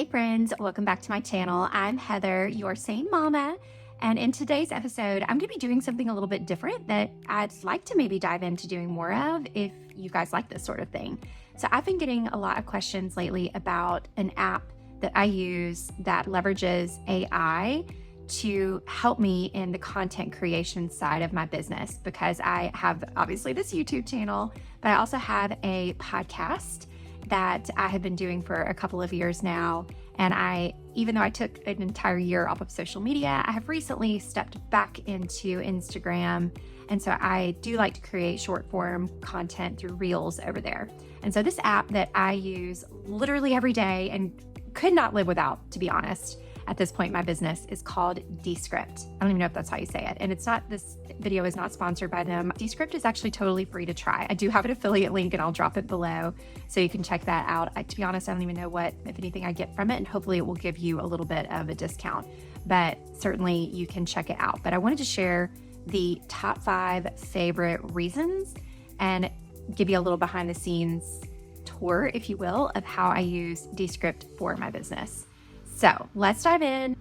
Hey friends, welcome back to my channel. I'm Heather, your sane mama, and in today's episode, I'm going to be doing something a little bit different that I'd like to maybe dive into doing more of if you guys like this sort of thing. So I've been getting a lot of questions lately about an app that I use that leverages AI to help me in the content creation side of my business, because I have obviously this YouTube channel, but I also have a podcast that I have been doing for a couple of years now. And even though I took an entire year off of social media, I have recently stepped back into Instagram. And so I do like to create short form content through Reels over there. And so this app that I use literally every day and could not live without, to be honest, at this point in my business, is called Descript. I don't even know if that's how you say it. And this video is not sponsored by them. Descript is actually totally free to try. I do have an affiliate link and I'll drop it below so you can check that out. To be honest, I don't even know what, if anything, I get from it, and hopefully it will give you a little bit of a discount, but certainly you can check it out. But I wanted to share the top 5 favorite reasons and give you a little behind the scenes tour, if you will, of how I use Descript for my business. So let's dive in.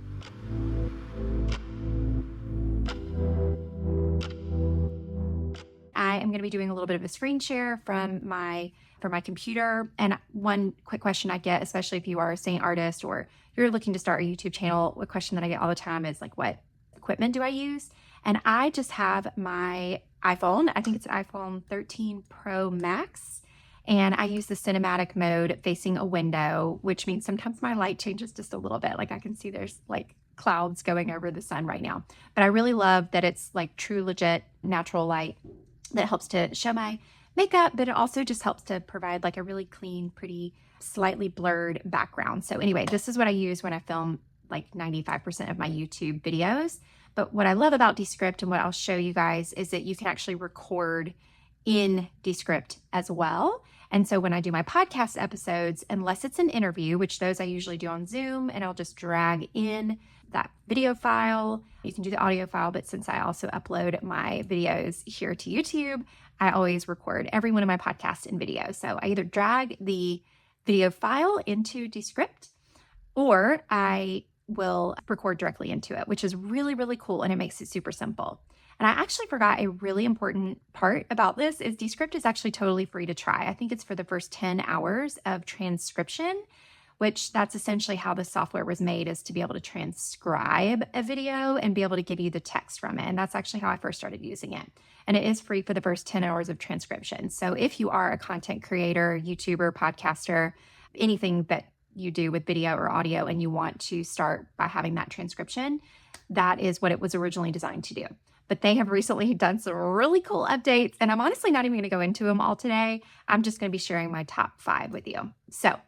I am going to be doing a little bit of a screen share from my computer. And one quick question I get, especially if you are a seintartist or you're looking to start a YouTube channel, a question that I get all the time is like, what equipment do I use? And I just have my iPhone. I think it's an iPhone 13 Pro Max. And I use the cinematic mode facing a window, which means sometimes my light changes just a little bit. Like I can see there's like clouds going over the sun right now. But I really love that it's like true, legit, natural light that helps to show my makeup, but it also just helps to provide like a really clean, pretty, slightly blurred background. So anyway, this is what I use when I film like 95% of my YouTube videos. But what I love about Descript and what I'll show you guys is that you can actually record in Descript as well. And so when I do my podcast episodes, unless it's an interview, which those I usually do on Zoom, and I'll just drag in that video file. You can do the audio file, but since I also upload my videos here to YouTube, I always record every one of my podcasts in video. So I either drag the video file into Descript or I will record directly into it, which is really, really cool. And it makes it super simple. And I actually forgot a really important part about this is Descript is actually totally free to try. I think it's for the first 10 hours of transcription, which that's essentially how the software was made, is to be able to transcribe a video and be able to give you the text from it. And that's actually how I first started using it. And it is free for the first 10 hours of transcription. So if you are a content creator, YouTuber, podcaster, anything that you do with video or audio, and you want to start by having that transcription, that is what it was originally designed to do. But they have recently done some really cool updates, and I'm honestly not even going to go into them all today. I'm just going to be sharing my top 5 with you. So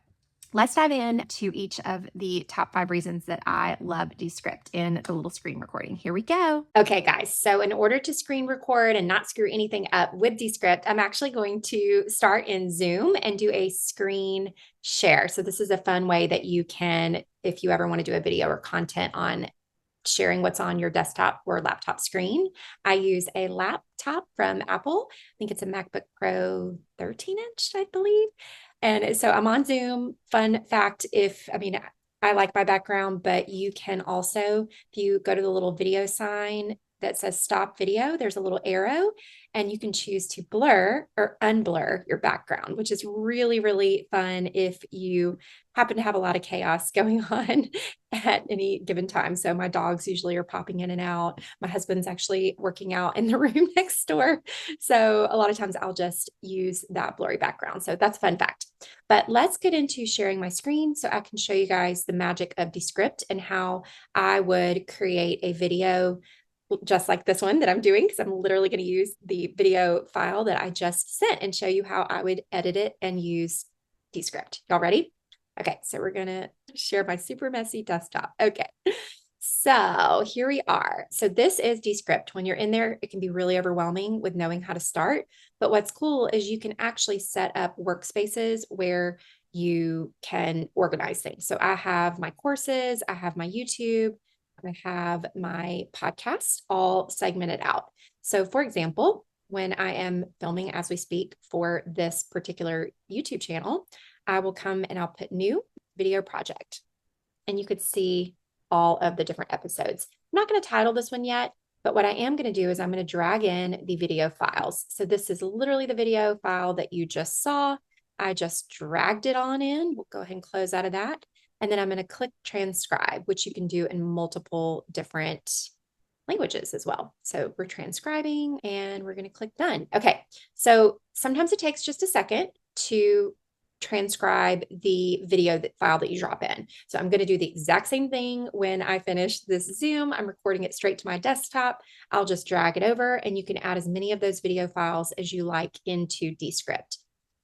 let's dive in to each of the top 5 reasons that I love Descript in the little screen recording. Here we go. Okay, guys. So in order to screen record and not screw anything up with Descript, I'm actually going to start in Zoom and do a screen share. So this is a fun way that you can, if you ever want to do a video or content on sharing what's on your desktop or laptop screen. I use a laptop from Apple. I think it's a MacBook Pro 13-inch, I believe. And so I'm on Zoom. Fun fact, I like my background, but you can also, if you go to the little video sign that says stop video, there's a little arrow and you can choose to blur or unblur your background, which is really, really fun if you happen to have a lot of chaos going on at any given time. So my dogs usually are popping in and out. My husband's actually working out in the room next door. So a lot of times I'll just use that blurry background. So that's a fun fact. But let's get into sharing my screen so I can show you guys the magic of Descript and how I would create a video just like this one that I'm doing, because I'm literally going to use the video file that I just sent and show you how I would edit it and use Descript. Y'all ready? Okay, so we're going to share my super messy desktop. Okay, so here we are. So this is Descript. When you're in there, it can be really overwhelming with knowing how to start. But what's cool is you can actually set up workspaces where you can organize things. So I have my courses, I have my YouTube, I have my podcast all segmented out. So for example, when I am filming as we speak for this particular YouTube channel, I will come and I'll put new video project. and you could see all of the different episodes. I'm not going to title this one yet, but what I am going to do is I'm going to drag in the video files. So this is literally the video file that you just saw. I just dragged it on in. We'll go ahead and close out of that. And then I'm going to click transcribe, which you can do in multiple different languages as well. So we're transcribing and we're going to click done. Okay. So sometimes it takes just a second to transcribe the video file that you drop in. So I'm going to do the exact same thing when I finish this Zoom. I'm recording it straight to my desktop. I'll just drag it over and you can add as many of those video files as you like into Descript.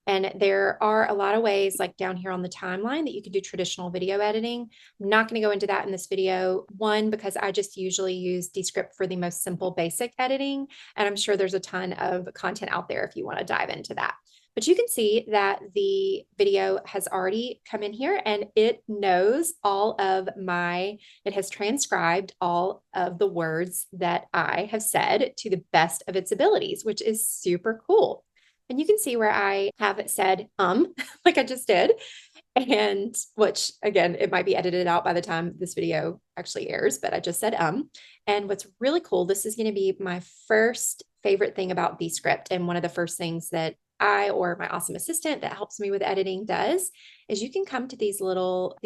And there are a lot of ways, like down here on the timeline, that you can do traditional video editing. I'm not going to go into that in this video. One, because I just usually use Descript for the most simple, basic editing. And I'm sure there's a ton of content out there if you want to dive into that. But you can see that the video has already come in here and it knows it has transcribed all of the words that I have said to the best of its abilities, which is super cool. And you can see where I have it said, like I just did. And which again, it might be edited out by the time this video actually airs, but I just said, And what's really cool, this is going to be my first favorite thing about Descript. And one of the first things that I or my awesome assistant that helps me with editing does is you can come to these little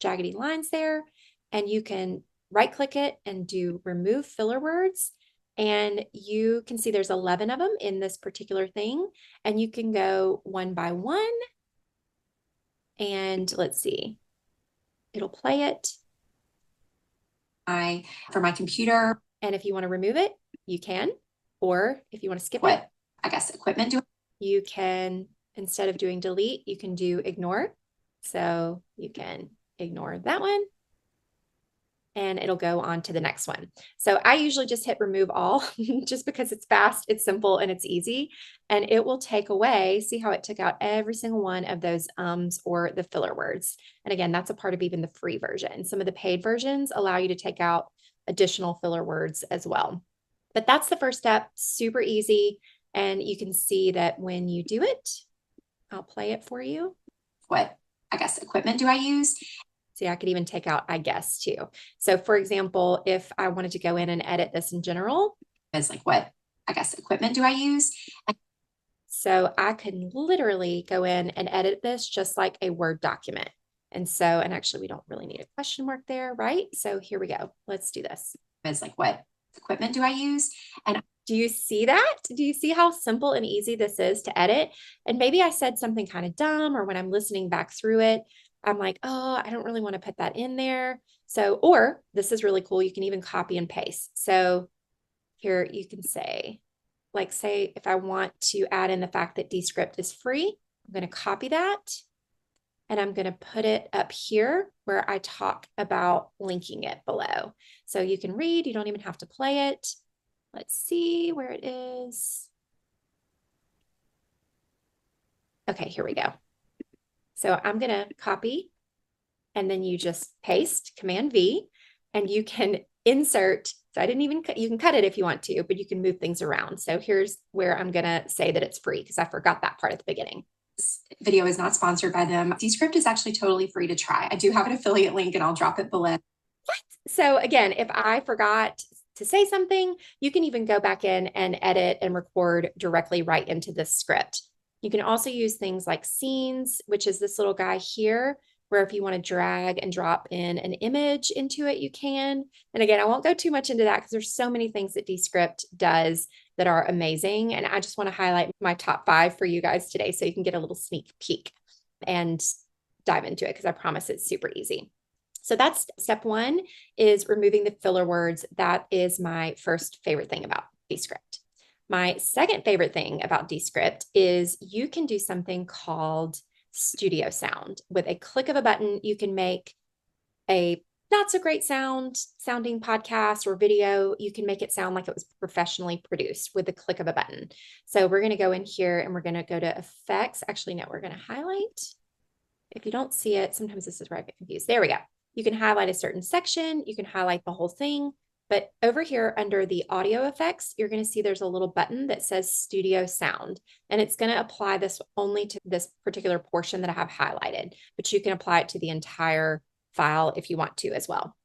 jaggedy lines there and you can right click it and do remove filler words. And you can see there's 11 of them in this particular thing. And you can go one by one. And let's see, it'll play it for my computer. And if you want to remove it, you can. Or if you want to skip it, I guess equipment you can, instead of doing delete, you can do ignore. So you can ignore that one. And it'll go on to the next one. So I usually just hit remove all just because it's fast, it's simple, and it's easy. And it will take away, see how it took out every single one of those ums or the filler words. And again, that's a part of even the free version. Some of the paid versions allow you to take out additional filler words as well. But that's the first step, super easy. And you can see that when you do it, I'll play it for you. What, I guess, equipment do I use? See, I could even take out, I guess, too. So for example, if I wanted to go in and edit this in general, it's like, what, I guess, equipment do I use? So I can literally go in and edit this just like a Word document. And so, and actually we don't really need a question mark there, right? So here we go. Let's do this. It's like, what equipment do I use? And do you see that? Do you see how simple and easy this is to edit? And maybe I said something kind of dumb, or when I'm listening back through it, I'm like, oh, I don't really want to put that in there. So, or this is really cool. You can even copy and paste. So here you can say, like, say, if I want to add in the fact that Descript is free, I'm going to copy that and I'm going to put it up here where I talk about linking it below. So you can read, you don't even have to play it. Let's see where it is. Okay, here we go. So I'm going to copy and then you just paste Command V and you can insert. So I didn't even cut, you can cut it if you want to, but you can move things around. So here's where I'm going to say that it's free because I forgot that part at the beginning. This video is not sponsored by them. Descript is actually totally free to try. I do have an affiliate link and I'll drop it below. What? So again, if I forgot to say something, you can even go back in and edit and record directly right into this script. You can also use things like scenes, which is this little guy here, where if you want to drag and drop in an image into it, you can. And again, I won't go too much into that because there's so many things that Descript does that are amazing. And I just want to highlight my top 5 for you guys today so you can get a little sneak peek and dive into it because I promise it's super easy. So that's step 1 is removing the filler words. That is my first favorite thing about Descript. My second favorite thing about Descript is you can do something called studio sound. With a click of a button, you can make a not so great sounding podcast or video. You can make it sound like it was professionally produced with the click of a button. So we're going to go in here and we're going to go to effects. Actually, no, we're going to highlight. If you don't see it, sometimes this is where I get confused. There we go. You can highlight a certain section. You can highlight the whole thing. But over here under the audio effects, you're going to see there's a little button that says studio sound, and it's going to apply this only to this particular portion that I have highlighted, but you can apply it to the entire file if you want to as well.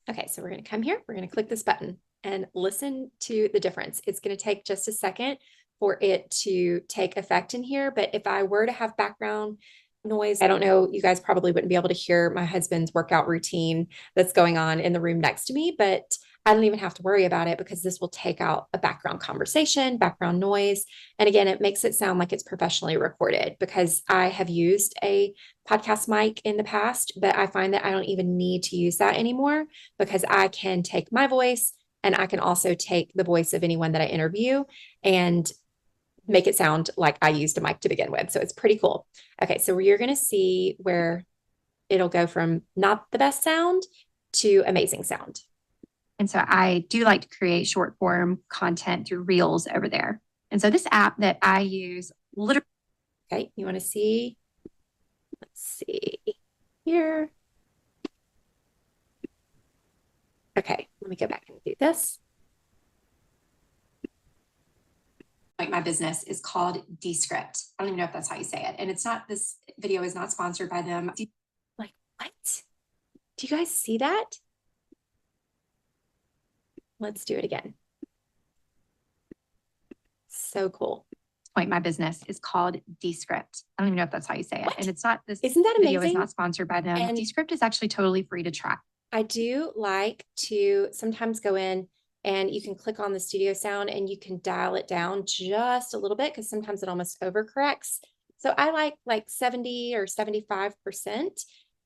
Okay, so we're going to come here. We're going to click this button and listen to the difference. It's going to take just a second for it to take effect in here. But if I were to have background noise, I don't know, you guys probably wouldn't be able to hear my husband's workout routine that's going on in the room next to me, but I don't even have to worry about it because this will take out a background conversation, background noise. And again, it makes it sound like it's professionally recorded because I have used a podcast mic in the past, but I find that I don't even need to use that anymore because I can take my voice and I can also take the voice of anyone that I interview and make it sound like I used a mic to begin with. So it's pretty cool. Okay, so you're going to see where it'll go from not the best sound to amazing sound. And so I do like to create short form content through Reels over there. And so this app that I use literally. Okay, you want to see? Let's see here. Okay, let me go back and do this. Like my business is called Descript. I don't even know if that's how you say it. And it's not, this video is not sponsored by them. Like, what? Do you guys see that? Let's do it again. So cool. Point, my business is called Descript. I don't even know if that's how you say it. What? And it's not, this Isn't that video is amazing? not sponsored by them. And Descript is actually totally free to try. I do like to sometimes go in and you can click on the studio sound and you can dial it down just a little bit because sometimes it almost overcorrects. So I like 70 or 75%,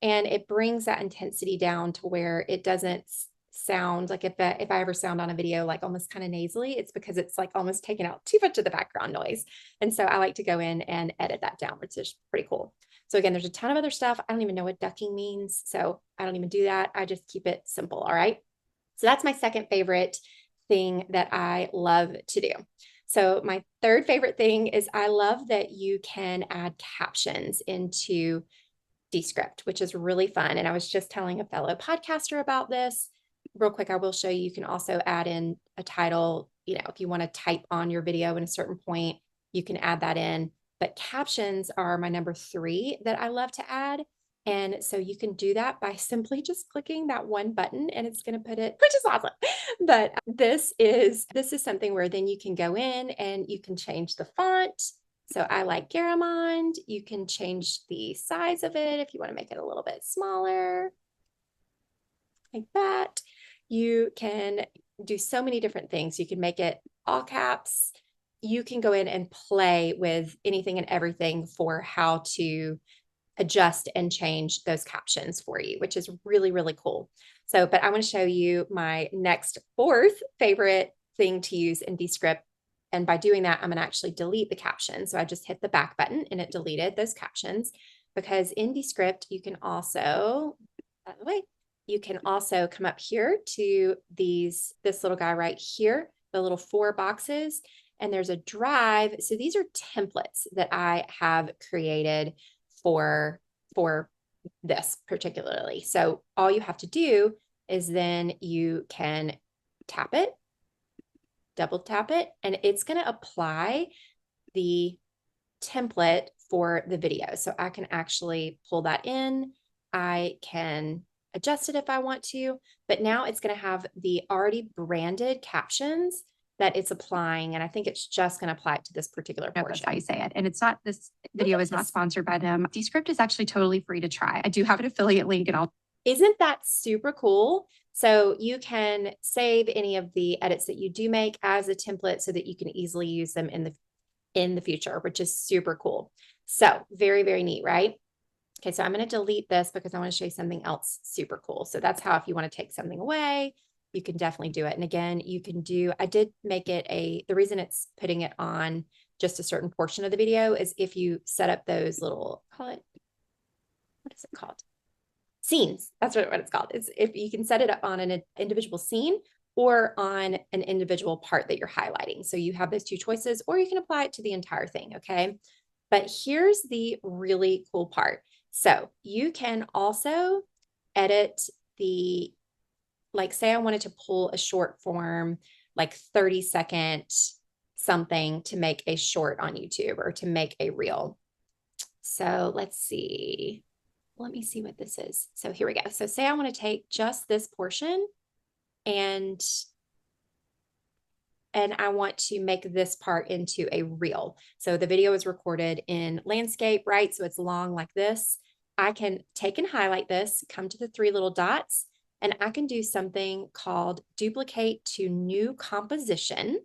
and it brings that intensity down to where it doesn't sound like if I ever sound on a video like almost kind of nasally, it's because it's like almost taking out too much of the background noise. And so I like to go in and edit that down, which is pretty cool. So again, there's a ton of other stuff. I don't even know what ducking means, so I don't even do that. I just keep it simple. All right. So that's my second favorite thing that I love to do. So my third favorite thing is I love that you can add captions into Descript, which is really fun. And I was just telling a fellow podcaster about this. Real quick, I will show you. You can also add in a title. You know, if you want to type on your video at a certain point, you can add that in. But captions are my number 3 that I love to add. And so you can do that by simply just clicking that one button and it's going to put it, which is awesome. But this is something where then you can go in and you can change the font. So I like Garamond. You can change the size of it if you want to make it a little bit smaller, like that. You can do so many different things. You can make it all caps. You can go in and play with anything and everything for how to adjust and change those captions for you, which is really, really cool. So, but I want to show you my next 4th favorite thing to use in Descript. And by doing that, I'm going to actually delete the caption. So I just hit the back button and it deleted those captions, because in Descript, you can also, by the way, you can also come up here to this little guy right here, the little 4 boxes, and there's a drive. So these are templates that I have created for this particularly. So all you have to do is then you can tap it, double tap it, and it's going to apply the template for the video. So I can actually pull that in. I can adjust it if I want to, but now it's going to have the already branded captions that it's applying. And I think it's just going to apply it to this particular portion. That's how you say it. And it's not, this video is not sponsored by them. Descript is actually totally free to try. I do have an affiliate link and I'll. Isn't that super cool? So you can save any of the edits that you do make as a template so that you can easily use them in the future, which is super cool. So very, very neat, right? Okay, so I'm going to delete this because I want to show you something else super cool. So that's how, if you want to take something away, you can definitely do it. And again, you can do, I did make it the reason it's putting it on just a certain portion of the video is if you set up those little, what is it called? Scenes. That's what it's called. It's if you can set it up on an individual scene or on an individual part that you're highlighting. So you have those 2 choices, or you can apply it to the entire thing. Okay. But here's the really cool part. So you can also edit the, like, say I wanted to pull a short form, like 30-second something to make a short on YouTube or to make a reel. So let's see. let me see what this is. So here we go. So say I want to take just this portion and I want to make this part into a reel. So the video is recorded in landscape, right? So it's long like this. I can take and highlight this, come to the three little dots, and I can do something called duplicate to new composition,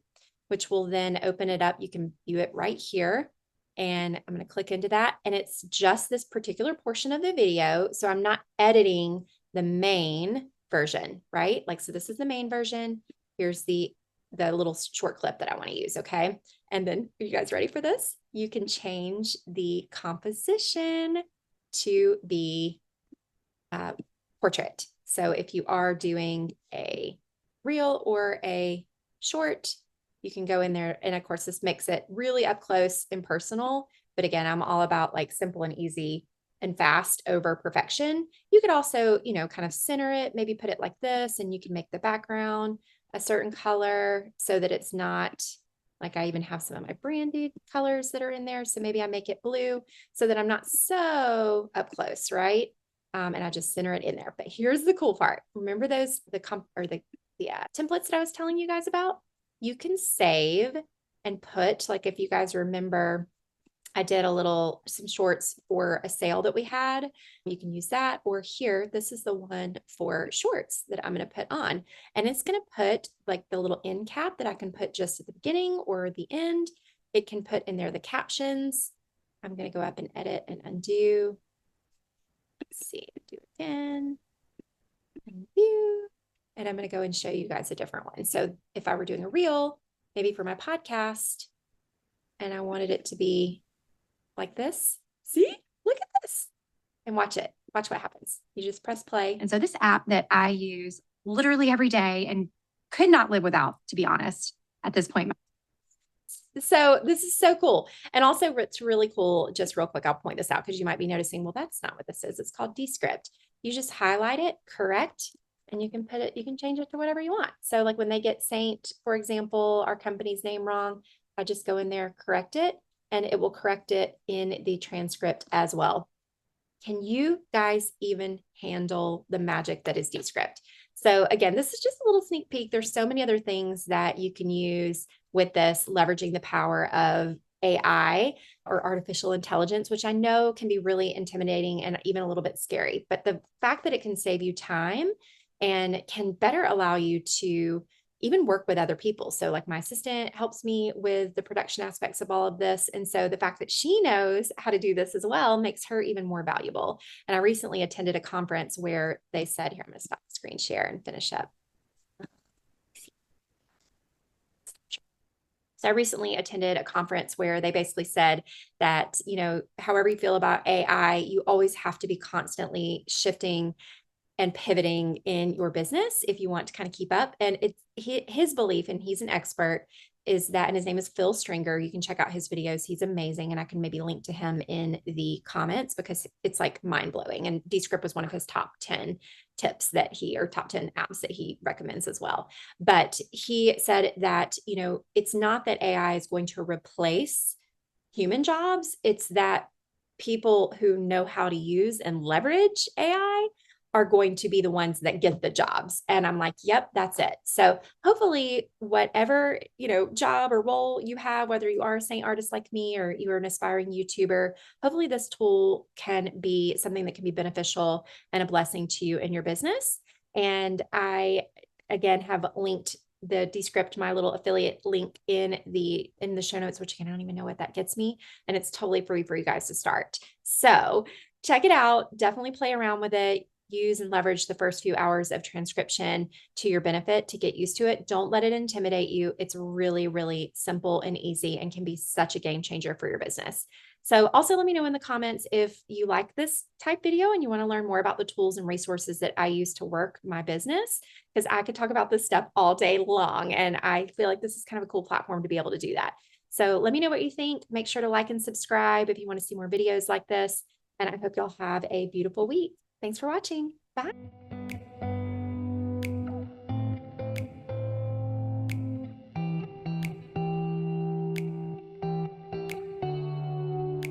which will then open it up. You can view it right here. And I'm going to click into that. And it's just this particular portion of the video. So I'm not editing the main version, right? Like, so this is the main version. Here's the little short clip that I want to use. Okay. And then are you guys ready for this? You can change the composition to be portrait. So if you are doing a reel or a short, you can go in there. And of course, this makes it really up close and personal. But again, I'm all about like simple and easy and fast over perfection. You could also, you know, kind of center it, maybe put it like this, and you can make the background a certain color so that it's not like, I even have some of my branded colors that are in there. So maybe I make it blue so that I'm not so up close, right? And I just center it in there. But here's the cool part. Remember those, the templates that I was telling you guys about? You can save and put, like, if you guys remember, I did some shorts for a sale that we had. You can use that, or here, this is the one for shorts that I'm going to put on. And it's going to put like the little end cap that I can put just at the beginning or the end. It can put in there the captions. I'm going to go up and edit and undo. Let's see, do it again. Undo. And I'm going to go and show you guys a different one. So if I were doing a reel, maybe for my podcast, and I wanted it to be like this. See, look at this and watch it. Watch what happens. You just press play. And so this app that I use literally every day and could not live without, to be honest, at this point. So this is so cool. And also it's really cool. Just real quick, I'll point this out because you might be noticing, well, that's not what this is. It's called Descript. You just highlight it, correct, and you can put it, you can change it to whatever you want. So like when they get Seint, for example, our company's name wrong, I just go in there, correct it, and it will correct it in the transcript as well. Can you guys even handle the magic that is Descript? So again, this is just a little sneak peek. There's so many other things that you can use with this, leveraging the power of AI or artificial intelligence, which I know can be really intimidating and even a little bit scary. But the fact that it can save you time and can better allow you to even work with other people. So like my assistant helps me with the production aspects of all of this. And so the fact that she knows how to do this as well makes her even more valuable. And I recently attended a conference where they said, here, I'm going to stop the screen share and finish up. So I recently attended a conference where they basically said that, you know, however you feel about AI, you always have to be constantly shifting and pivoting in your business if you want to kind of keep up. And it's his belief, and he's an expert, is that, and his name is Phil Stringer. You can check out his videos. He's amazing. And I can maybe link to him in the comments because it's like mind blowing. And Descript was one of his top 10 tips that or top 10 apps that he recommends as well. But he said that, you know, it's not that AI is going to replace human jobs. It's that people who know how to use and leverage AI are going to be the ones that get the jobs. And I'm like, yep, that's it. So hopefully whatever, you know, job or role you have, whether you are a Seint artist like me or you're an aspiring YouTuber, hopefully this tool can be something that can be beneficial and a blessing to you in your business. And I, again, have linked the Descript, my little affiliate link in the show notes, which I don't even know what that gets me. And it's totally free for you guys to start. So check it out. Definitely play around with it. Use and leverage the first few hours of transcription to your benefit to get used to it. Don't let it intimidate you. It's really, really simple and easy and can be such a game changer for your business. So also let me know in the comments if you like this type video and you want to learn more about the tools and resources that I use to work my business, because I could talk about this stuff all day long. And I feel like this is kind of a cool platform to be able to do that. So let me know what you think. Make sure to like and subscribe if you want to see more videos like this. And I hope y'all have a beautiful week. Thanks for watching. Bye.